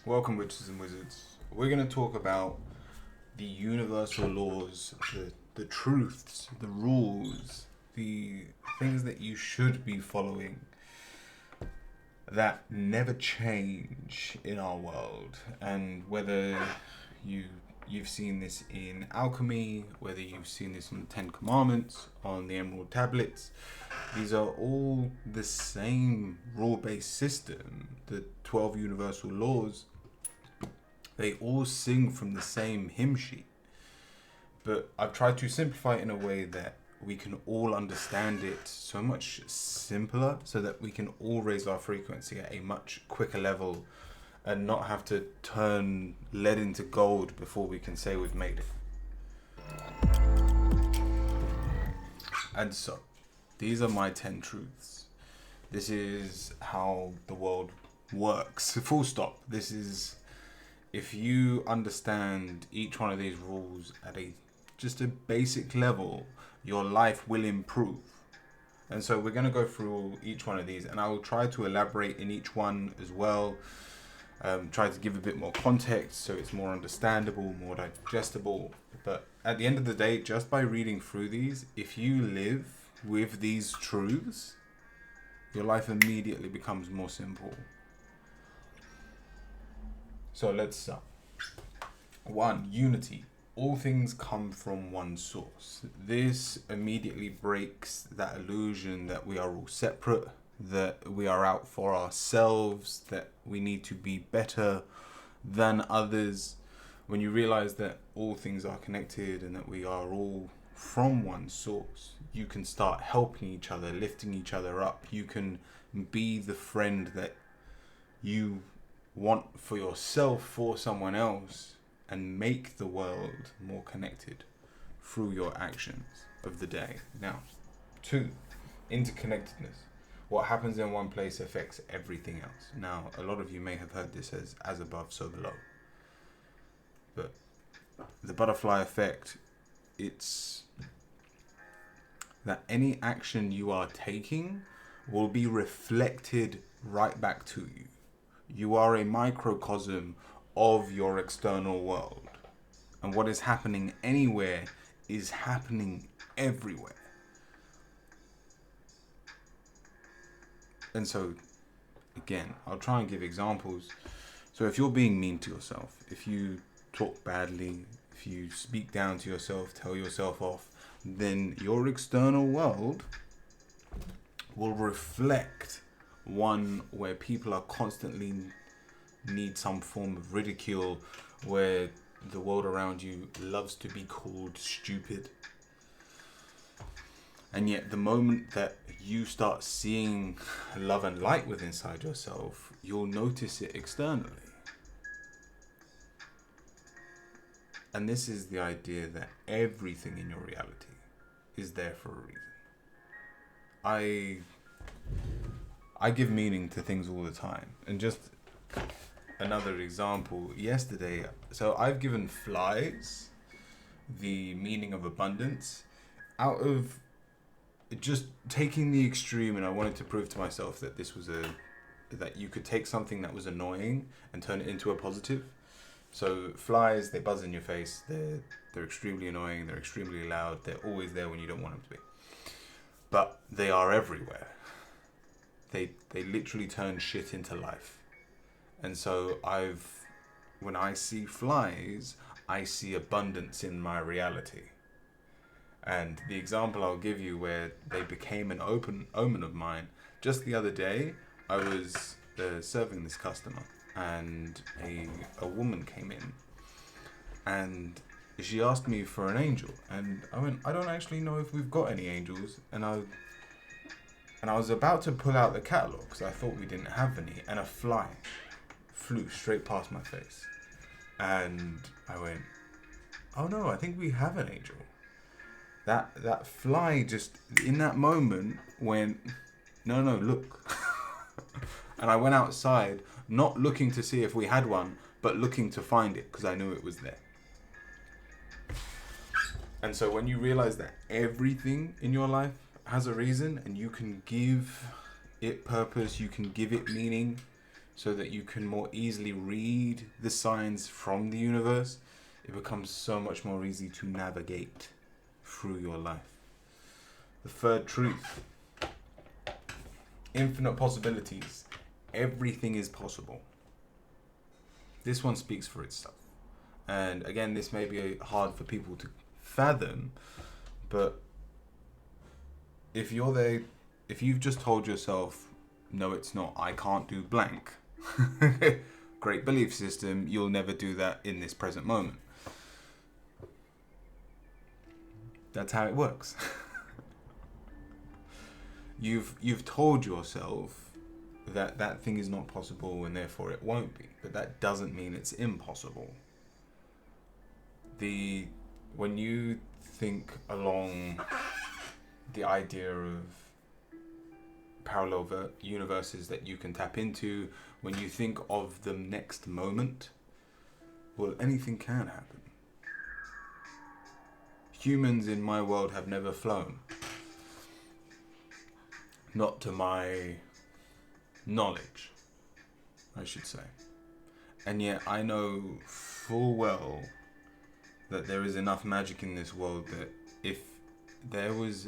Welcome, witches and wizards. We're going to talk about the universal laws, the truths, the rules, the things that you should be following that never change in our world. And whether you've seen this in alchemy, whether you've seen this in the Ten Commandments, on the Emerald Tablets, these are all the same rule-based system. The 12 universal laws, they all sing from the same hymn sheet. But I've tried to simplify it in a way that we can all understand it so much simpler, so that we can all raise our frequency at a much quicker level and not have to turn lead into gold before we can say we've made it. And so, these are my 10 truths. This is how the world works. Full stop. This is, if you understand each one of these rules at just a basic level, your life will improve. And so we're going to go through each one of these, and I will try to elaborate in each one as well. Try to give a bit more context so it's more understandable, more digestible. But at the end of the day, just by reading through these, if you live with these truths, your life immediately becomes more simple. So let's start. 1. Unity. All things come from one source. This immediately breaks that illusion that we are all separate, that we are out for ourselves, that we need to be better than others. When you realize that all things are connected and that we are all from one source, you can start helping each other, lifting each other up. You can be the friend that you want for yourself, for someone else, and make the world more connected through your actions of the day. Now, 2, interconnectedness. What happens in one place affects everything else. Now, a lot of you may have heard this as above, so below. But the butterfly effect, it's that any action you are taking will be reflected right back to you. You are a microcosm of your external world. And what is happening anywhere is happening everywhere. And so, again, I'll try and give examples. So if you're being mean to yourself, if you talk badly, if you speak down to yourself, tell yourself off, then your external world will reflect one where people are constantly need some form of ridicule, where the world around you loves to be called stupid. And yet the moment that you start seeing love and light within inside yourself, you'll notice it externally. And this is the idea that everything in your reality is there for a reason. I give meaning to things all the time. And just another example, yesterday, so I've given flies the meaning of abundance out of just taking the extreme, and I wanted to prove to myself that this was that you could take something that was annoying and turn it into a positive. So flies, they buzz in your face, they're extremely annoying, they're extremely loud, they're always there when you don't want them to be. But they are everywhere. They literally turn shit into life. And so when I see flies, I see abundance in my reality. And the example I'll give you where they became an omen of mine, just the other day, I was serving this customer, and a woman came in, and she asked me for an angel, and I went, I don't actually know if we've got any angels, and I was about to pull out the catalogue because I thought we didn't have any, and a fly flew straight past my face, and I went, oh no, I think we have an angel. That fly just in that moment went, no, look. And I went outside, not looking to see if we had one, but looking to find it because I knew it was there. And so when you realize that everything in your life has a reason, and you can give it purpose, you can give it meaning, so that you can more easily read the signs from the universe, it becomes so much more easy to navigate through your life. The third truth: infinite possibilities. Everything is possible. This one speaks for itself. And again, this may be hard for people to fathom, but if you've just told yourself, no, it's not, I can't do blank, great belief system, you'll never do that in this present moment. That's how it works. You've told yourself that that thing is not possible and therefore it won't be, but that doesn't mean it's impossible. When you think along the idea of parallel universes that you can tap into, when you think of the next moment, well, anything can happen. Humans in my world have never flown. Not to my knowledge, I should say. And yet I know full well that there is enough magic in this world that if there was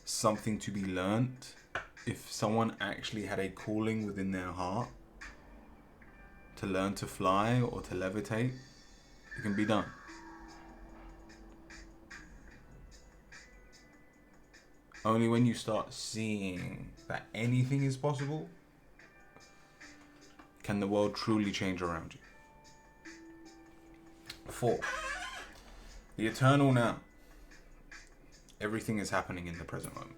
something to be learnt, if someone actually had a calling within their heart to learn to fly or to levitate, it can be done. Only when you start seeing that anything is possible can the world truly change around you. 4. The eternal now. Everything is happening in the present moment.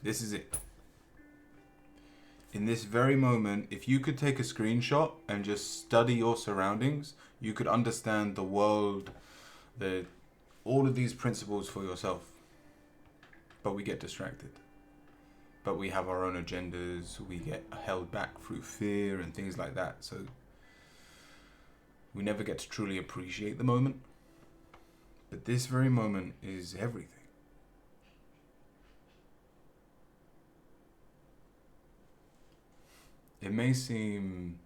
This is it. In this very moment, if you could take a screenshot and just study your surroundings, you could understand the world, all of these principles for yourself. But we get distracted. But we have our own agendas. We get held back through fear and things like that. So we never get to truly appreciate the moment. But this very moment is everything. It may seem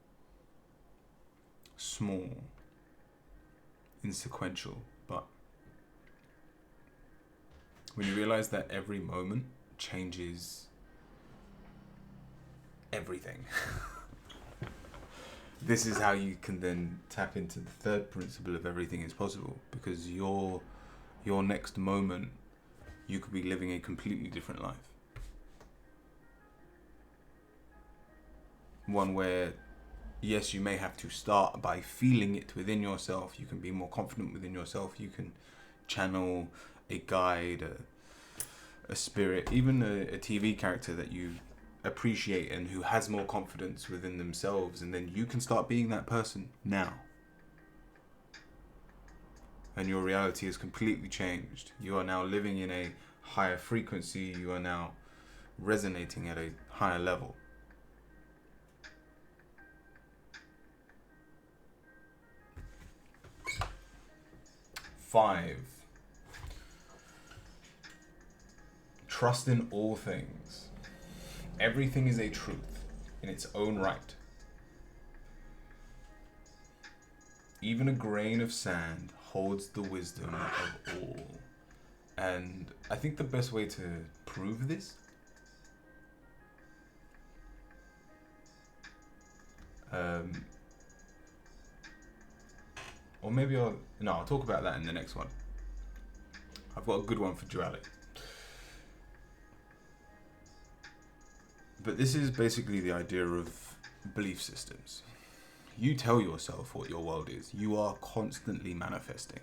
small, insequential, but when you realize that every moment changes everything, this is how you can then tap into the third principle of everything is possible, because your next moment, you could be living a completely different life. One where, yes, you may have to start by feeling it within yourself. You can be more confident within yourself. You can channel a guide, a spirit, even a TV character that you appreciate and who has more confidence within themselves, and then you can start being that person now. And your reality is completely changed. You are now living in a higher frequency. You are now resonating at a higher level. 5. Trust in all things. Everything is a truth in its own right. Even a grain of sand holds the wisdom of all. And I think the best way to prove this or maybe I'll talk about that in the next one. I've got a good one for duality. But this is basically the idea of belief systems. You tell yourself what your world is. You are constantly manifesting.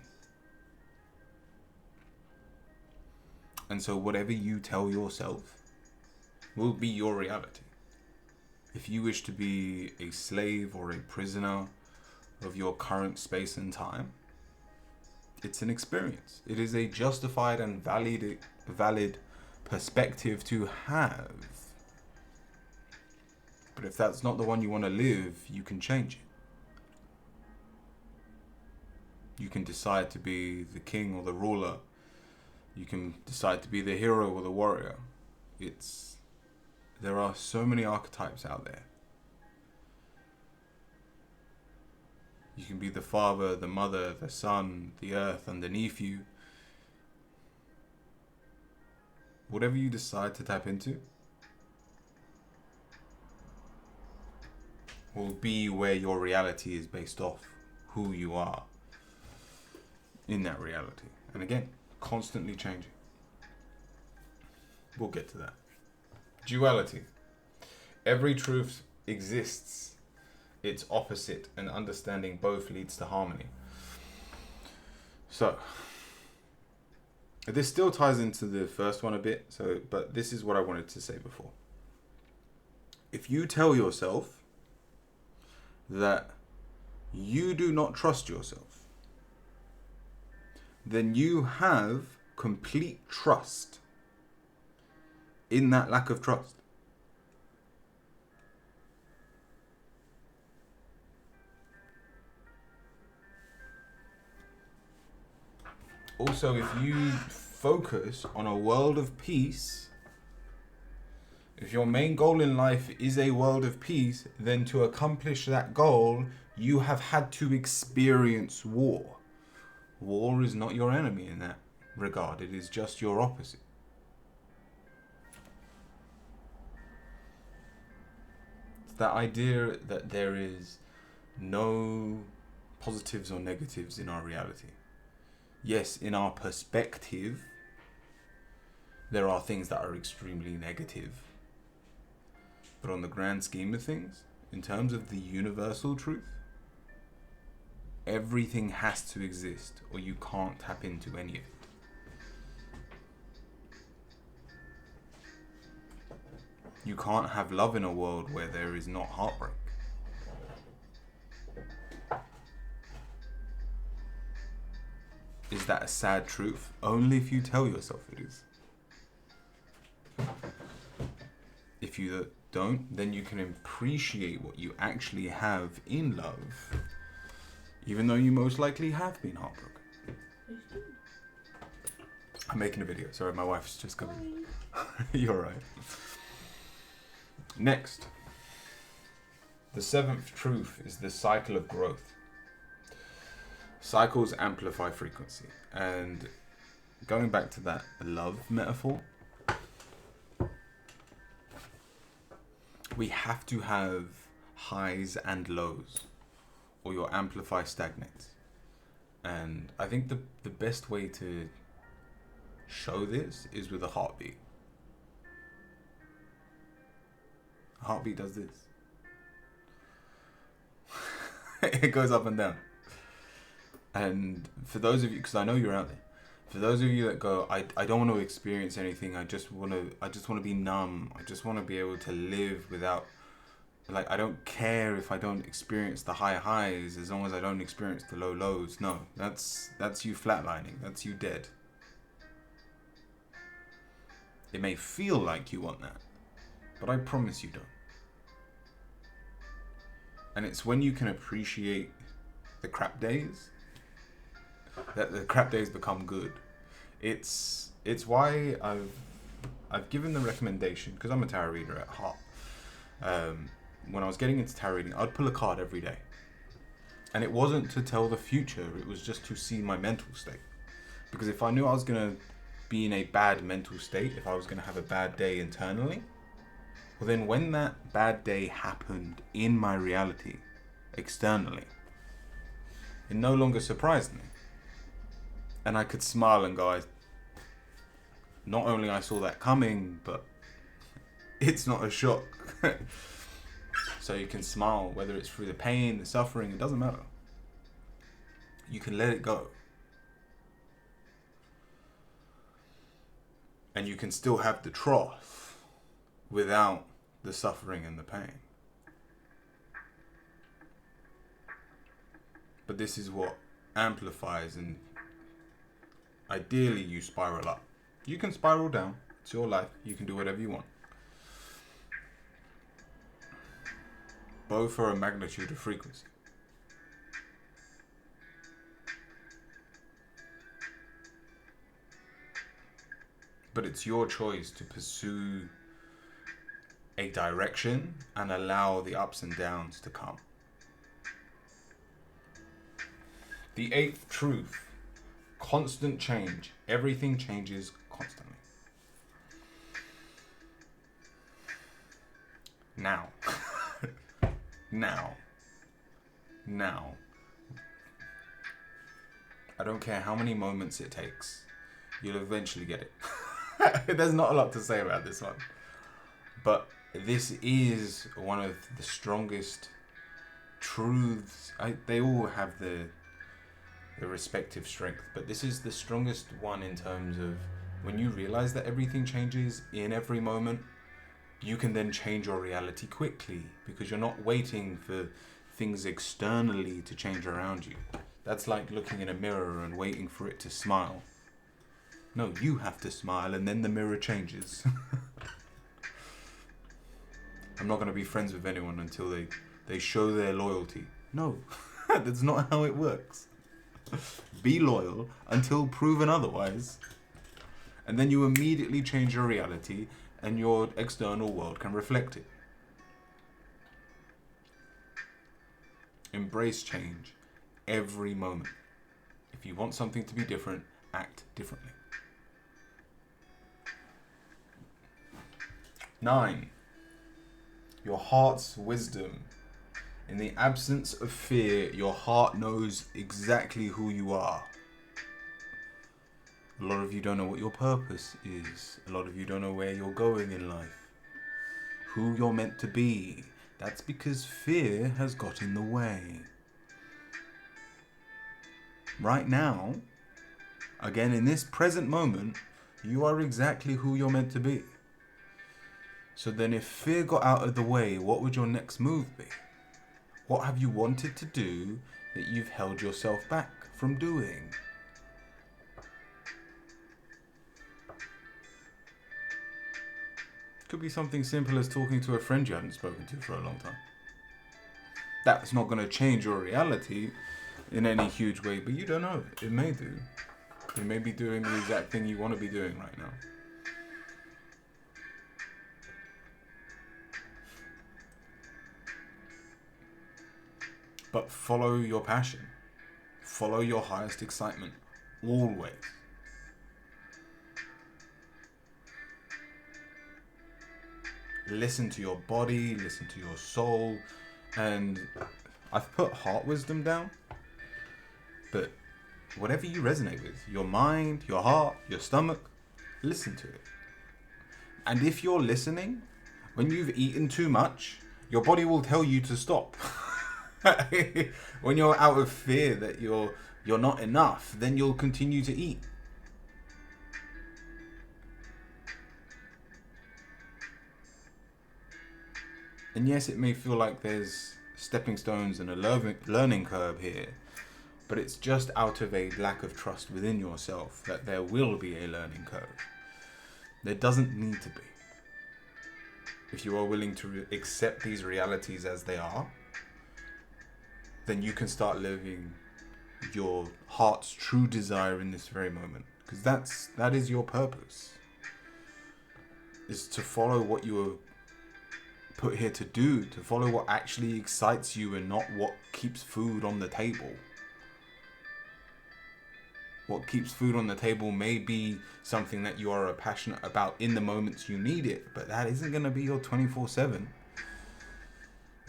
And so whatever you tell yourself will be your reality. If you wish to be a slave or a prisoner of your current space and time, it's an experience. It is a justified and valid perspective to have. But if that's not the one you want to live, you can change it. You can decide to be the king or the ruler. You can decide to be the hero or the warrior. There are so many archetypes out there. You can be the father, the mother, the sun, the earth underneath you. Whatever you decide to tap into will be where your reality is based off who you are in that reality. And again, constantly changing. We'll get to that. Duality. Every truth exists. Its opposite, and understanding both leads to harmony. So, this still ties into the first one a bit, but this is what I wanted to say before. If you tell yourself that you do not trust yourself, then you have complete trust in that lack of trust. Also, if you focus on a world of peace, if your main goal in life is a world of peace, then to accomplish that goal, you have had to experience war. War is not your enemy in that regard. It is just your opposite. It's that idea that there is no positives or negatives in our reality. Yes, in our perspective, there are things that are extremely negative. But on the grand scheme of things, in terms of the universal truth, everything has to exist or you can't tap into any of it. You can't have love in a world where there is not heartbreak. Is that a sad truth? Only if you tell yourself it is. If you don't, then you can appreciate what you actually have in love, even though you most likely have been heartbroken. I'm making a video. Sorry, my wife's just coming. You're right. Next, the seventh truth is the cycle of growth. Cycles amplify frequency. And going back to that love metaphor, we have to have highs and lows, or your amplify stagnates. And I think the best way to show this is with a heartbeat. A heartbeat does this. It goes up and down. And for those of you, because I know you're out there, for those of you that go, I don't want to experience anything. I just want to be numb. I just want to be able to live without, like, I don't care if I don't experience the high highs as long as I don't experience the low lows. No, that's you flatlining. That's you dead. It may feel like you want that, but I promise you don't. And it's when you can appreciate the crap days that the crap days become good. It's why I've given the recommendation, because I'm a tarot reader at heart. When I was getting into tarot reading, I'd pull a card every day, and it wasn't to tell the future. It was just to see my mental state, because if I knew I was gonna be in a bad mental state, if I was gonna have a bad day internally, well then when that bad day happened in my reality externally, it no longer surprised me. And I could smile and go, not only I saw that coming, but it's not a shock. So you can smile, whether it's through the pain, the suffering, it doesn't matter. You can let it go. And you can still have the trough without the suffering and the pain. But this is what amplifies, and ideally you spiral up. You can spiral down. It's your life. You can do whatever you want. Both are a magnitude of frequency. But it's your choice to pursue a direction and allow the ups and downs to come. The eighth truth: constant change. Everything changes constantly. Now. Now. I don't care how many moments it takes. You'll eventually get it. There's not a lot to say about this one. But this is one of the strongest truths. They all have the respective strength, but this is the strongest one in terms of when you realize that everything changes in every moment, you can then change your reality quickly because you're not waiting for things externally to change around you. That's like looking in a mirror and waiting for it to smile. No, you have to smile and then the mirror changes. I'm not going to be friends with anyone until they show their loyalty. No, that's not how it works. Be loyal until proven otherwise. And then you immediately change your reality and your external world can reflect it. Embrace change every moment. If you want something to be different, act differently. 9. Your heart's wisdom. In the absence of fear, your heart knows exactly who you are. A lot of you don't know what your purpose is. A lot of you don't know where you're going in life. Who you're meant to be. That's because fear has got in the way. Right now, again in this present moment, you are exactly who you're meant to be. So then if fear got out of the way, what would your next move be? What have you wanted to do that you've held yourself back from doing? Could be something simple as talking to a friend you hadn't spoken to for a long time. That's not going to change your reality in any huge way, but you don't know. It may do. You may be doing the exact thing you want to be doing right now. But follow your passion. Follow your highest excitement. Always. Listen to your body, listen to your soul. And I've put heart wisdom down. But whatever you resonate with, your mind, your heart, your stomach, listen to it. And if you're listening, when you've eaten too much, your body will tell you to stop. When you're out of fear that you're not enough, then you'll continue to eat. And yes, it may feel like there's stepping stones and a learning curve here, but it's just out of a lack of trust within yourself that there will be a learning curve. There doesn't need to be. If you are willing to accept these realities as they are, then you can start living your heart's true desire in this very moment. Because that is your purpose. Is to follow what you were put here to do, to follow what actually excites you and not what keeps food on the table. What keeps food on the table may be something that you are passionate about in the moments you need it, but that isn't going to be your 24/7.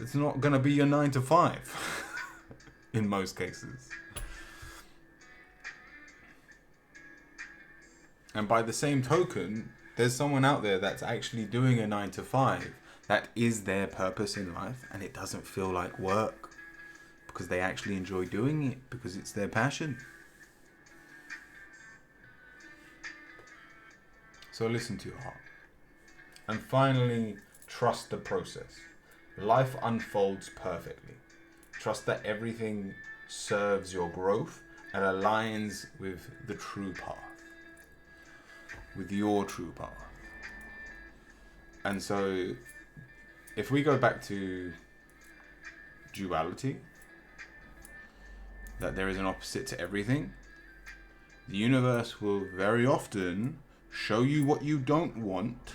It's not going to be your 9 to 5 in most cases. And by the same token, there's someone out there that's actually doing a 9 to 5 that is their purpose in life, and it doesn't feel like work because they actually enjoy doing it because it's their passion. So listen to your heart. And finally, trust the process. Life unfolds perfectly. Trust that everything serves your growth and aligns with the true path. With your true path. And so, if we go back to duality, that there is an opposite to everything, the universe will very often show you what you don't want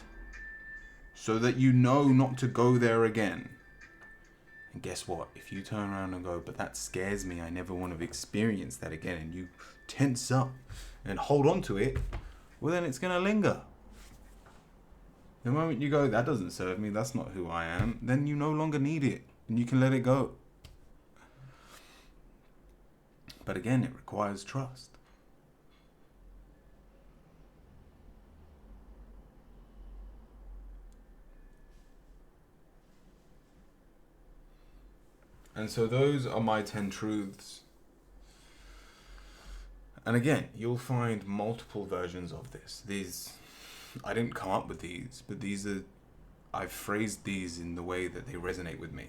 so that you know not to go there again. And guess what? If you turn around and go, but that scares me, I never want to experience that again, and you tense up and hold on to it, well, then it's going to linger. The moment you go, that doesn't serve me, that's not who I am, then you no longer need it, and you can let it go. But again, it requires trust. And so those are my 10 truths. And again, you'll find multiple versions of this. I didn't come up with these, but I've phrased these in the way that they resonate with me.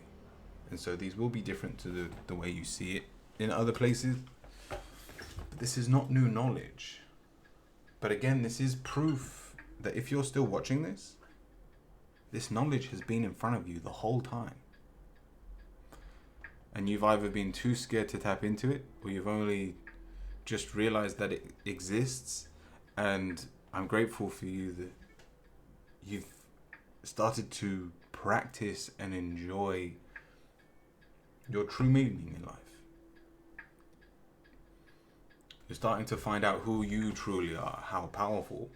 And so these will be different to the way you see it in other places. But this is not new knowledge. But again, this is proof that if you're still watching this knowledge has been in front of you the whole time. And you've either been too scared to tap into it, or you've only just realized that it exists. And I'm grateful for you that you've started to practice and enjoy your true meaning in life. You're starting to find out who you truly are, how powerful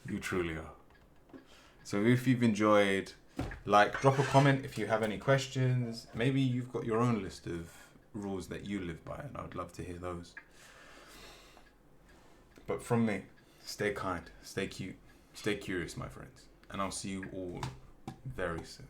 you truly are. So if you've enjoyed, drop a comment if you have any questions. Maybe you've got your own list of rules that you live by, and I would love to hear those. But from me, stay kind, stay cute, stay curious, my friends. And I'll see you all very soon.